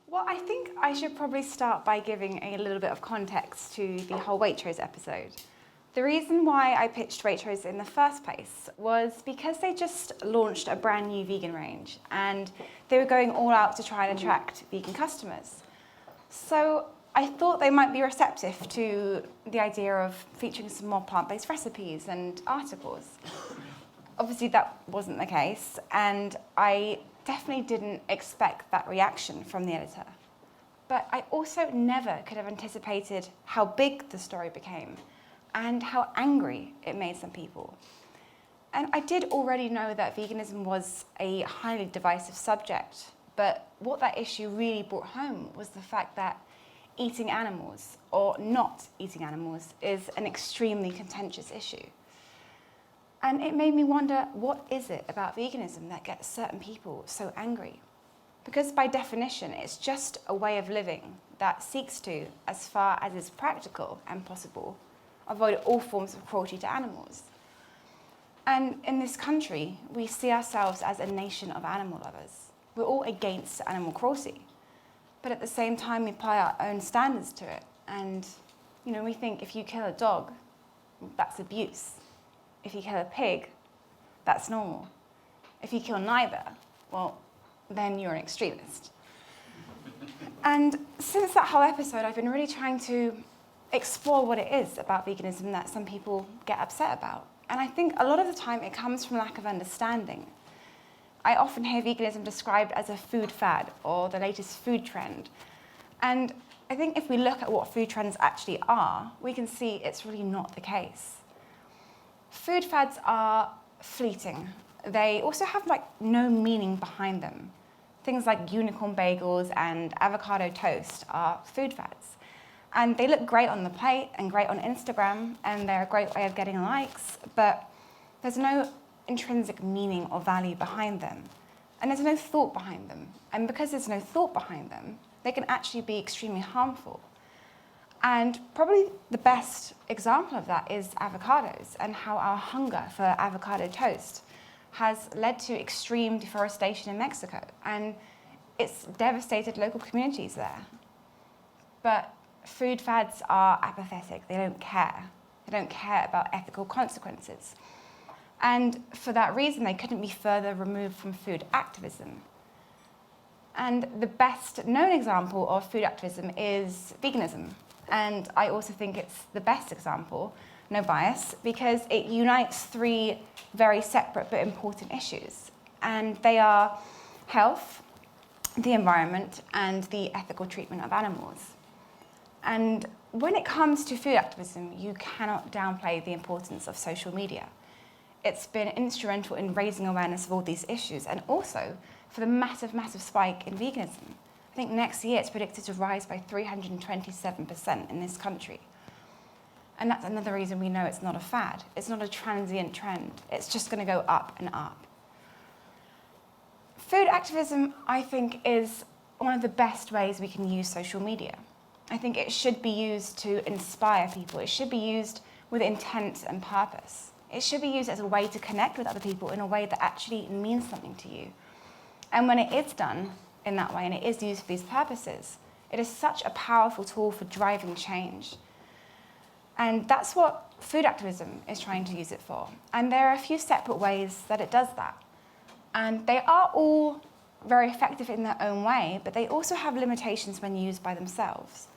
Well, I think I should probably start by giving a little bit of context to the whole Waitrose episode. The reason why I pitched Waitrose in the first place was because they just launched a brand new vegan range and they were going all out to try and attract vegan customers. So I thought they might be receptive to the idea of featuring some more plant-based recipes and articles. Obviously that wasn't the case, and I definitely didn't expect that reaction from the editor. But I also never could have anticipated how big the story became and how angry it made some people. And I did already know that veganism was a highly divisive subject, but what that issue really brought home was the fact that eating animals or not eating animals is an extremely contentious issue. And it made me wonder, what is it about veganism that gets certain people so angry? Because by definition, it's just a way of living that seeks to, as far as is practical and possible, avoid all forms of cruelty to animals. And in this country, we see ourselves as a nation of animal lovers. We're all against animal cruelty, but at the same time, we apply our own standards to it. And we think if you kill a dog, that's abuse. If you kill a pig, that's normal. If you kill neither, well, then you're an extremist. And since that whole episode, I've been really trying to explore what it is about veganism that some people get upset about. And I think a lot of the time it comes from lack of understanding. I often hear veganism described as a food fad or the latest food trend. And I think if we look at what food trends actually are, we can see it's really not the case. Food fads are fleeting. They also have no meaning behind them. Things like unicorn bagels and avocado toast are food fads. And they look great on the plate and great on Instagram, and they're a great way of getting likes, but there's no intrinsic meaning or value behind them. And there's no thought behind them. And because there's no thought behind them, they can actually be extremely harmful. And probably the best example of that is avocados and how our hunger for avocado toast has led to extreme deforestation in Mexico. And it's devastated local communities there. But food fads are apathetic. They don't care. They don't care about ethical consequences. And for that reason, they couldn't be further removed from food activism. And the best known example of food activism is veganism. And I also think it's the best example, no bias, because it unites three very separate but important issues. And they are health, the environment, and the ethical treatment of animals. And when it comes to food activism, you cannot downplay the importance of social media. It's been instrumental in raising awareness of all these issues, and also for the massive, massive spike in veganism. I think next year it's predicted to rise by 327% in this country. And that's another reason we know it's not a fad. It's not a transient trend. It's just going to go up and up. Food activism, I think, is one of the best ways we can use social media. I think it should be used to inspire people. It should be used with intent and purpose. It should be used as a way to connect with other people in a way that actually means something to you. And when it is done in that way and it is used for these purposes, it is such a powerful tool for driving change. And that's what food activism is trying to use it for. And there are a few separate ways that it does that. And they are all very effective in their own way, but they also have limitations when used by themselves.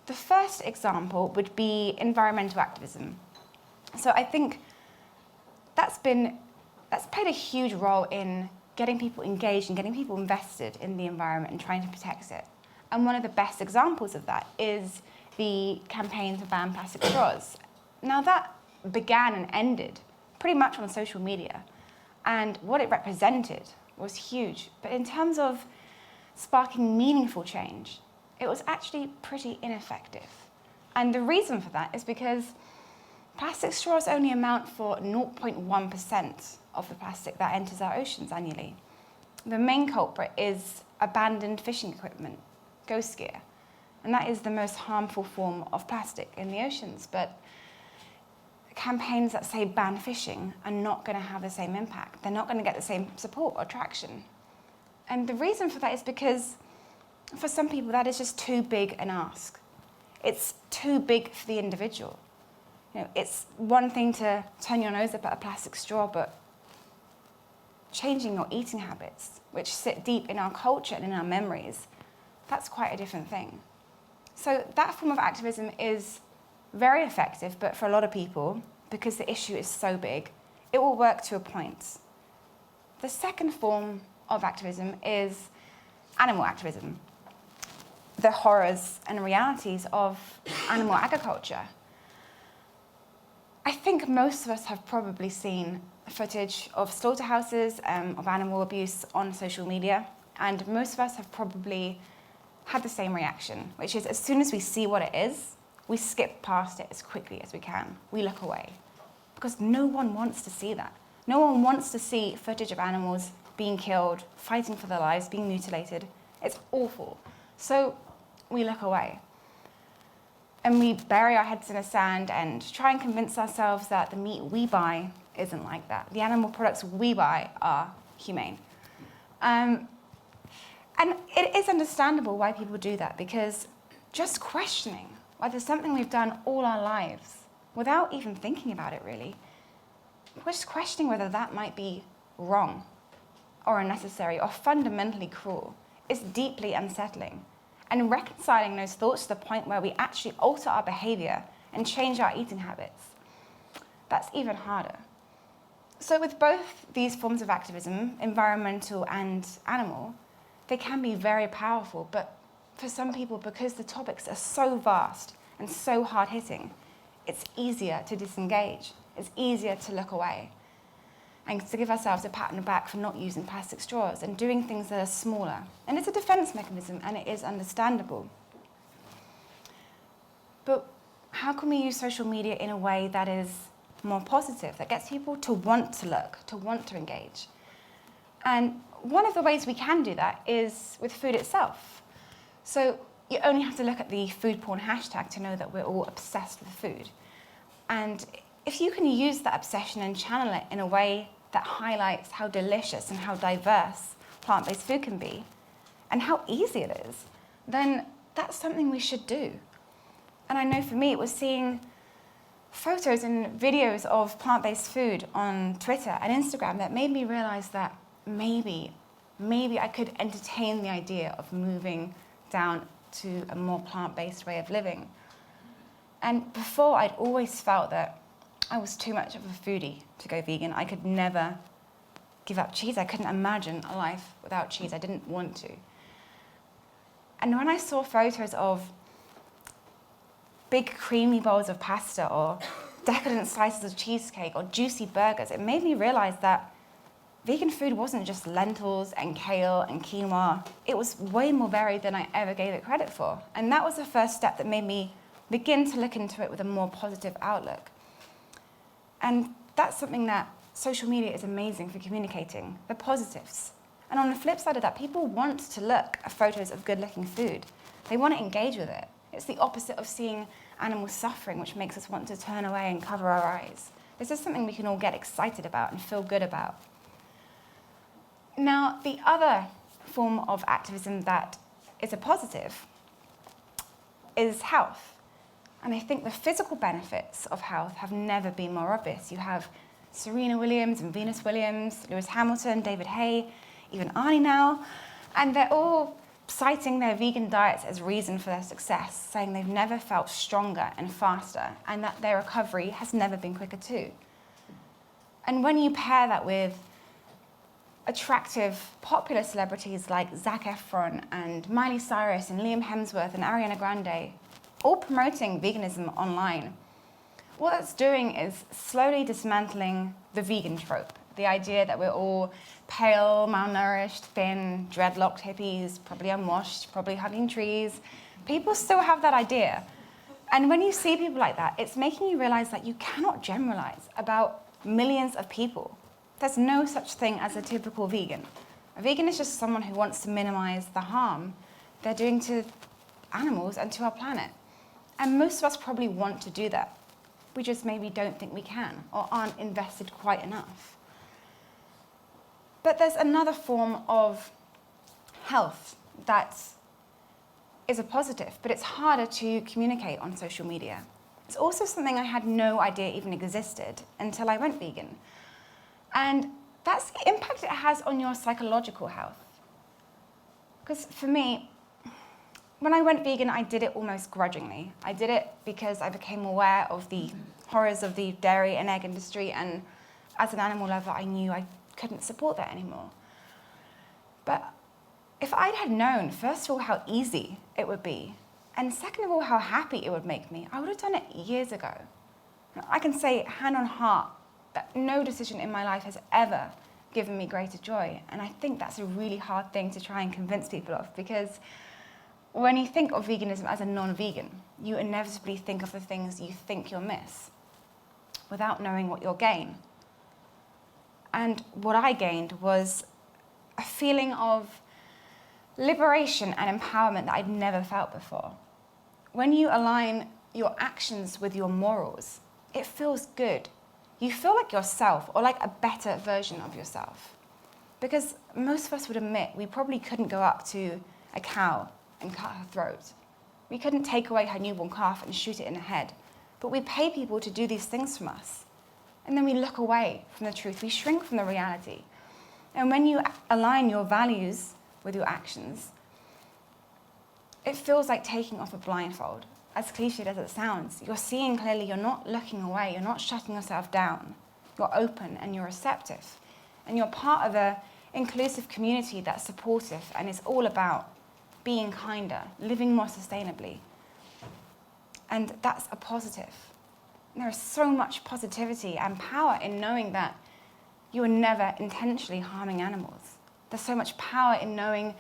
The first example would be environmental activism. So I think that's played a huge role in getting people engaged and getting people invested in the environment and trying to protect it. And one of the best examples of that is the campaign to ban plastic straws. Now that began and ended pretty much on social media, and what it represented was huge. But in terms of sparking meaningful change, it was actually pretty ineffective. And the reason for that is because plastic straws only amount for 0.1% of the plastic that enters our oceans annually. The main culprit is abandoned fishing equipment, ghost gear, and that is the most harmful form of plastic in the oceans. But campaigns that say ban fishing are not going to have the same impact. They're not going to get the same support or traction. And the reason for that is because For some people, that is just too big an ask. It's too big for the individual. It's one thing to turn your nose up at a plastic straw, but changing your eating habits, which sit deep in our culture and in our memories, that's quite a different thing. So that form of activism is very effective, but for a lot of people, because the issue is so big, it will work to a point. The second form of activism is animal activism. The horrors and realities of animal agriculture. I think most of us have probably seen footage of slaughterhouses, of animal abuse on social media, and most of us have probably had the same reaction, which is as soon as we see what it is, we skip past it as quickly as we can. We look away. Because no one wants to see that. No one wants to see footage of animals being killed, fighting for their lives, being mutilated. It's awful. So we look away. And we bury our heads in the sand and try and convince ourselves that the meat we buy isn't like that. The animal products we buy are humane. And it is understandable why people do that, because just questioning whether something we've done all our lives, without even thinking about it really, we're just questioning whether that might be wrong or unnecessary or fundamentally cruel, is deeply unsettling. And reconciling those thoughts to the point where we actually alter our behavior and change our eating habits, that's even harder. So with both these forms of activism, environmental and animal, they can be very powerful, but for some people, because the topics are so vast and so hard-hitting, it's easier to disengage. It's easier to look away and to give ourselves a pat on the back for not using plastic straws and doing things that are smaller. And it's a defense mechanism, and it is understandable. But how can we use social media in a way that is more positive, that gets people to want to look, to want to engage? And one of the ways we can do that is with food itself. So you only have to look at the food porn hashtag to know that we're all obsessed with food. And if you can use that obsession and channel it in a way that highlights how delicious and how diverse plant-based food can be, and how easy it is, then that's something we should do. And I know for me, it was seeing photos and videos of plant-based food on Twitter and Instagram that made me realize that maybe I could entertain the idea of moving down to a more plant-based way of living. And before, I'd always felt that I was too much of a foodie to go vegan. I could never give up cheese. I couldn't imagine a life without cheese. I didn't want to. And when I saw photos of big creamy bowls of pasta or decadent slices of cheesecake or juicy burgers, it made me realize that vegan food wasn't just lentils and kale and quinoa. It was way more varied than I ever gave it credit for. And that was the first step that made me begin to look into it with a more positive outlook. And that's something that social media is amazing for communicating, the positives. And on the flip side of that, people want to look at photos of good-looking food. They want to engage with it. It's the opposite of seeing animals suffering, which makes us want to turn away and cover our eyes. This is something we can all get excited about and feel good about. Now, the other form of activism that is a positive is health. And I think the physical benefits of health have never been more obvious. You have Serena Williams and Venus Williams, Lewis Hamilton, David Hay, even Arnie now, and they're all citing their vegan diets as reason for their success, saying they've never felt stronger and faster, and that their recovery has never been quicker too. And when you pair that with attractive, popular celebrities like Zac Efron and Miley Cyrus and Liam Hemsworth and Ariana Grande, all promoting veganism online, what that's doing is slowly dismantling the vegan trope, the idea that we're all pale, malnourished, thin, dreadlocked hippies, probably unwashed, probably hugging trees. People still have that idea. And when you see people like that, it's making you realize that you cannot generalize about millions of people. There's no such thing as a typical vegan. A vegan is just someone who wants to minimize the harm they're doing to animals and to our planet. And most of us probably want to do that. We just maybe don't think we can or aren't invested quite enough. But there's another form of health that is a positive, but it's harder to communicate on social media. It's also something I had no idea even existed until I went vegan. And that's the impact it has on your psychological health. Because for me, when I went vegan, I did it almost grudgingly. I did it because I became aware of the horrors of the dairy and egg industry, and as an animal lover, I knew I couldn't support that anymore. But if I'd had known, first of all, how easy it would be, and second of all, how happy it would make me, I would have done it years ago. I can say, hand on heart, that no decision in my life has ever given me greater joy. And I think that's a really hard thing to try and convince people of, because when you think of veganism as a non-vegan, you inevitably think of the things you think you'll miss without knowing what you'll gain. And what I gained was a feeling of liberation and empowerment that I'd never felt before. When you align your actions with your morals, it feels good. You feel like yourself, or like a better version of yourself. Because most of us would admit we probably couldn't go up to a cow and cut her throat. We couldn't take away her newborn calf and shoot it in the head. But we pay people to do these things from us. And then we look away from the truth. We shrink from the reality. And when you align your values with your actions, it feels like taking off a blindfold. As cliched as it sounds, you're seeing clearly, you're not looking away, you're not shutting yourself down. You're open and you're receptive. And you're part of an inclusive community that's supportive and is all about being kinder, living more sustainably. And that's a positive. There is so much positivity and power in knowing that you are never intentionally harming animals. There's so much power in knowing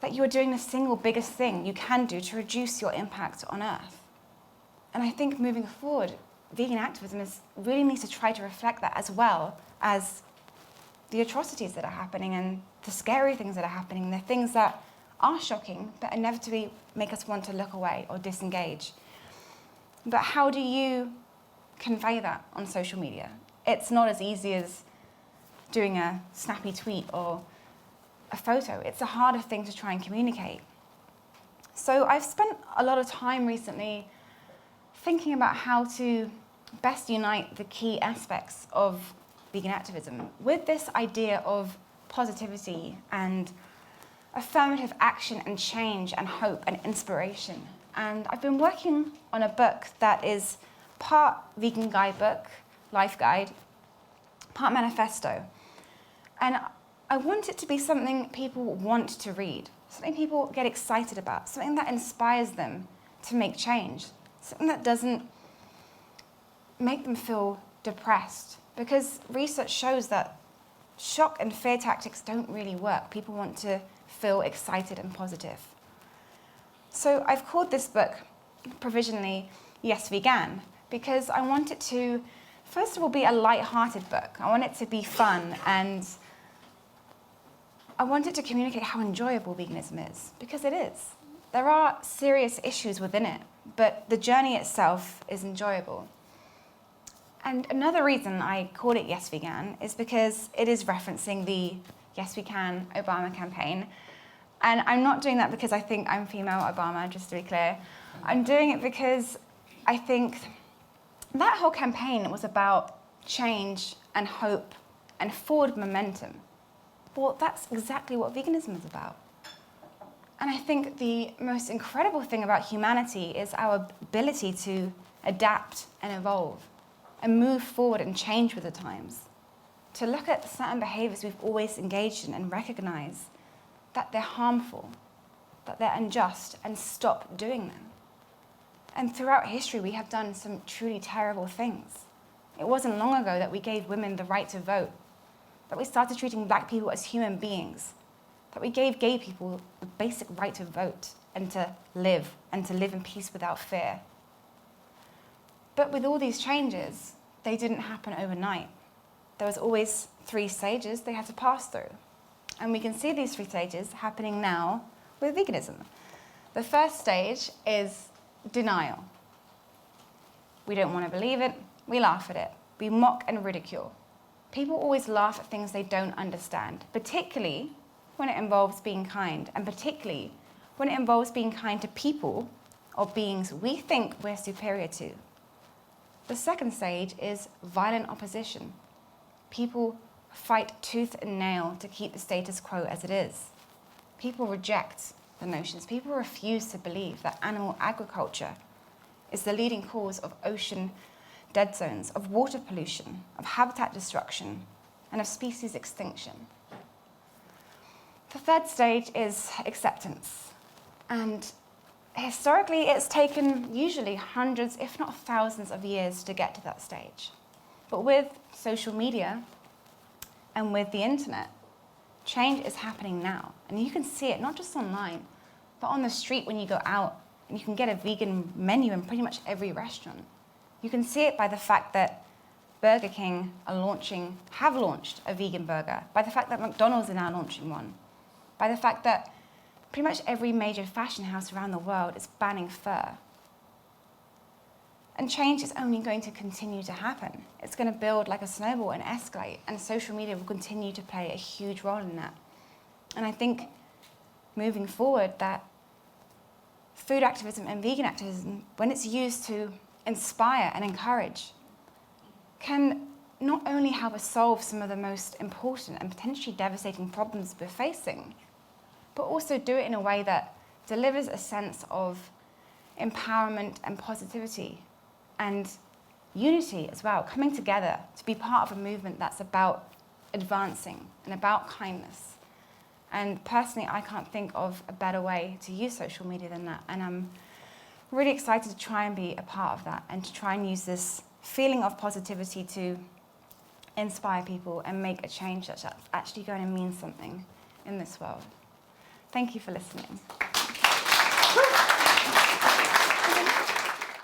that you are doing the single biggest thing you can do to reduce your impact on Earth. And I think moving forward, vegan activism really needs to try to reflect that, as well as the atrocities that are happening and the scary things that are happening, the things that are shocking but inevitably make us want to look away or disengage. But how do you convey that on social media? It's not as easy as doing a snappy tweet or a photo. It's a harder thing to try and communicate. So I've spent a lot of time recently thinking about how to best unite the key aspects of vegan activism with this idea of positivity and affirmative action and change and hope and inspiration. And I've been working on a book that is part vegan guidebook, life guide, part manifesto. And I want it to be something people want to read, something people get excited about, something that inspires them to make change, something that doesn't make them feel depressed. Because research shows that shock and fear tactics don't really work. People want to feel excited and positive. So I've called this book provisionally Yes Vegan, because I want it to, first of all, be a light-hearted book. I want it to be fun, and I want it to communicate how enjoyable veganism is, because it is. There are serious issues within it, but the journey itself is enjoyable. And another reason I called it Yes Vegan is because it is referencing the Yes We Can Obama campaign. And I'm not doing that because I think I'm female Obama, just to be clear. I'm doing it because I think that whole campaign was about change and hope and forward momentum. Well, that's exactly what veganism is about. And I think the most incredible thing about humanity is our ability to adapt and evolve and move forward and change with the times. To look at certain behaviors we've always engaged in and recognize that they're harmful, that they're unjust, and stop doing them. And throughout history, we have done some truly terrible things. It wasn't long ago that we gave women the right to vote, that we started treating black people as human beings, that we gave gay people the basic right to vote and to live in peace without fear. But with all these changes, they didn't happen overnight. There was always 3 stages they had to pass through. And we can see these 3 stages happening now with veganism. The first stage is denial. We don't want to believe it, we laugh at it, we mock and ridicule. People always laugh at things they don't understand, particularly when it involves being kind, and particularly when it involves being kind to people or beings we think we're superior to. The second stage is violent opposition. People fight tooth and nail to keep the status quo as it is. People reject the notions. People refuse to believe that animal agriculture is the leading cause of ocean dead zones, of water pollution, of habitat destruction, and of species extinction. The third stage is acceptance. And historically, it's taken usually hundreds, if not thousands of years to get to that stage. But with social media and with the internet, change is happening now. And you can see it not just online, but on the street when you go out and you can get a vegan menu in pretty much every restaurant. You can see it by the fact that Burger King have launched a vegan burger, by the fact that McDonald's are now launching one, by the fact that pretty much every major fashion house around the world is banning fur. And change is only going to continue to happen. It's going to build like a snowball and escalate, and social media will continue to play a huge role in that. And I think moving forward that food activism and vegan activism, when it's used to inspire and encourage, can not only help us solve some of the most important and potentially devastating problems we're facing, but also do it in a way that delivers a sense of empowerment and positivity and unity as well, coming together to be part of a movement that's about advancing and about kindness. And personally, I can't think of a better way to use social media than that. And I'm really excited to try and be a part of that and to try and use this feeling of positivity to inspire people and make a change that's actually going to mean something in this world. Thank you for listening.